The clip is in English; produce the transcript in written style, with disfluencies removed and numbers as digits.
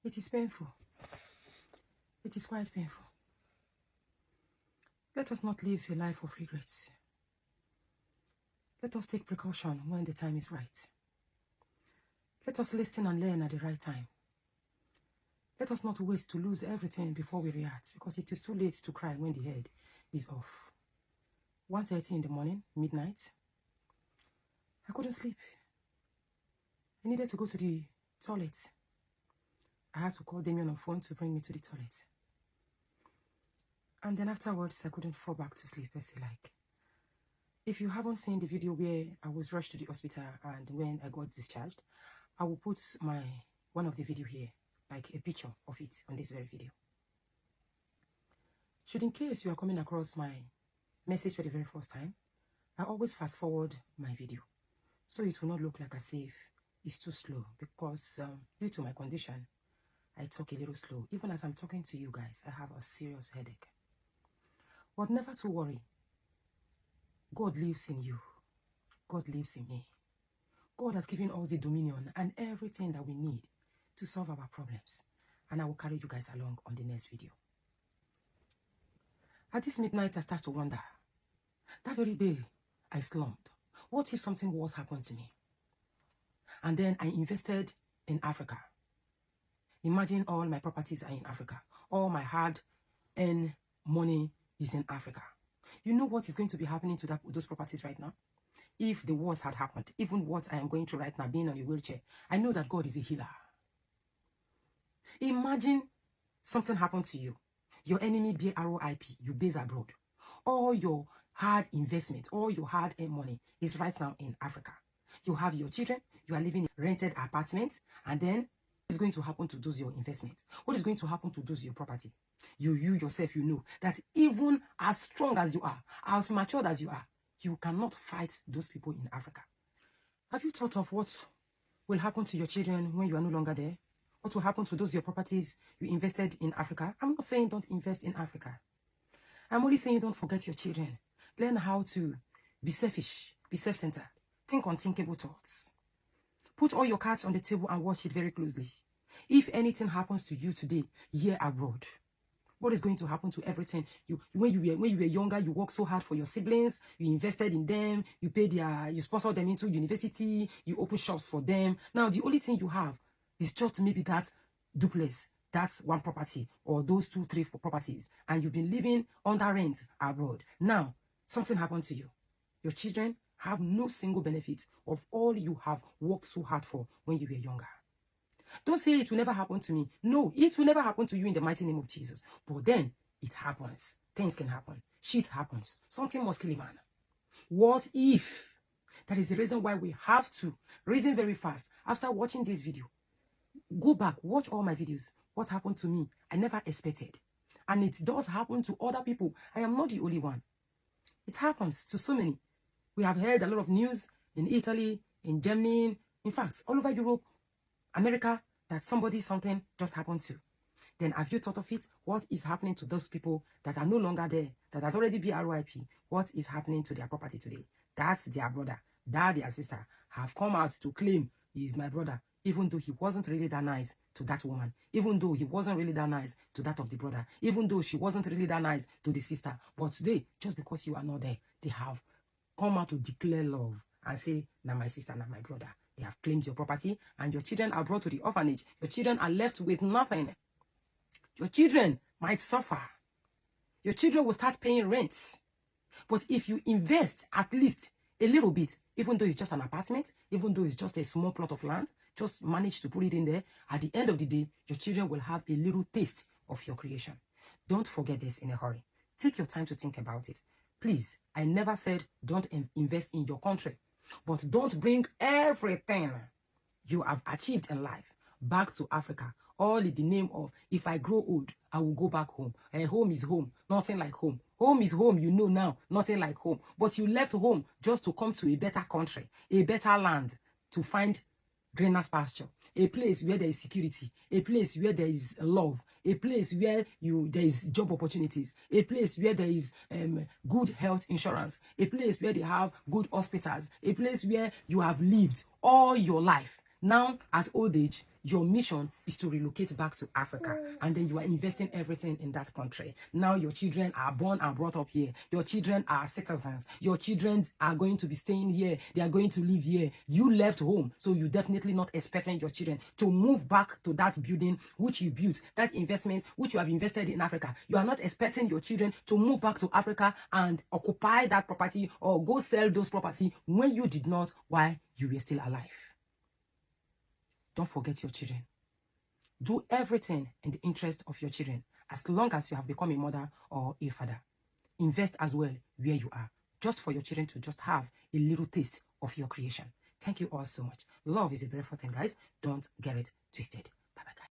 It is painful. It is quite painful. Let us not live a life of regrets. Let us take precaution when the time is right. Let us listen and learn at the right time. Let us not wait to lose everything before we react, because it is too late to cry when the head is off. 1:30 in the morning, midnight. I couldn't sleep. I needed to go to the toilet. I had to call Damien on phone to bring me to the toilet. And then afterwards, I couldn't fall back to sleep, as I like. If you haven't seen the video where I was rushed to the hospital and when I got discharged, I will put one of the video here, like a picture of it on this very video. Should in case you are coming across my message for the very first time, I always fast forward my video, so it will not look like as if it's too slow, because due to my condition, I talk a little slow. Even as I'm talking to you guys, I have a serious headache. But never to worry. God lives in you. God lives in me. God has given us the dominion and everything that we need to solve our problems. And I will carry you guys along on the next video. At this midnight, I start to wonder. That very day, I slumped. What if something worse happened to me? And then I invested in Africa. Imagine all my properties are in Africa. All my hard-earned money is in Africa. You know what is going to be happening to those properties right now? If the worst had happened, even what I am going through right now, being on a wheelchair, I know that God is a healer. Imagine something happened to you. Your enemy be RIP, you base abroad. All your hard investment, all your hard-earned money is right now in Africa. You have your children, you are living in rented apartments, and then what is going to happen to those your investments? What is going to happen to those your property? You yourself, you know that even as strong as you are, as matured as you are, you cannot fight those people in Africa. Have you thought of what will happen to your children when you are no longer there? What will happen to those your properties you invested in Africa? I'm not saying don't invest in Africa. I'm only saying don't forget your children. Learn how to be selfish, be self-centered. Think unthinkable thoughts. Put all your cards on the table and watch it very closely. If anything happens to you today, here abroad, what is going to happen to everything? When you were younger, you worked so hard for your siblings, you invested in them, you sponsored them into university, you opened shops for them. Now, the only thing you have is just maybe that duplex, that's one property, or those 2, 3 properties, and you've been living under rent abroad. Now, something happened to you. Your children have no single benefit of all you have worked so hard for when you were younger. Don't say it will never happen to me. No, it will never happen to you in the mighty name of Jesus. But then, it happens. Things can happen. Shit happens. Something must kill a man. What if? That is the reason why we have to reason very fast. After watching this video, go back, watch all my videos. What happened to me, I never expected. And it does happen to other people. I am not the only one. It happens to so many. We have heard a lot of news in Italy, in Germany, in fact, all over Europe, America, that something just happened to. Then have you thought of it? What is happening to those people that are no longer there, that has already been RIP? What is happening to their property today? That's their brother, that their sister have come out to claim he is my brother, even though he wasn't really that nice to that woman, even though he wasn't really that nice to that of the brother, even though she wasn't really that nice to the sister. But today, just because you are not there, they have come out to declare love and say, now my sister, now my brother. They have claimed your property, and your children are brought to the orphanage. Your children are left with nothing. Your children might suffer. Your children will start paying rent. But if you invest at least a little bit, even though it's just an apartment, even though it's just a small plot of land, just manage to put it in there, at the end of the day, your children will have a little taste of your creation. Don't forget this in a hurry. Take your time to think about it. Please, I never said don't invest in your country. But don't bring everything you have achieved in life back to Africa, all in the name of, if I grow old, I will go back home. And home is home, nothing like home. Home is home, you know now, nothing like home. But you left home just to come to a better country, a better land, to find greener pasture, a place where there is security, a place where there is love, a place where there is job opportunities, a place where there is good health insurance, a place where they have good hospitals, a place where you have lived all your life. Now, at old age, your mission is to relocate back to Africa, and then you are investing everything in that country. Now your children are born and brought up here. Your children are citizens. Your children are going to be staying here. They are going to live here. You left home, so you're definitely not expecting your children to move back to that building which you built, that investment which you have invested in Africa. You are not expecting your children to move back to Africa and occupy that property or go sell those property when you did not while you were still alive. Don't forget your children. Do everything in the interest of your children as long as you have become a mother or a father. Invest as well where you are, just for your children to just have a little taste of your creation. Thank you all so much. Love is a beautiful thing, guys. Don't get it twisted.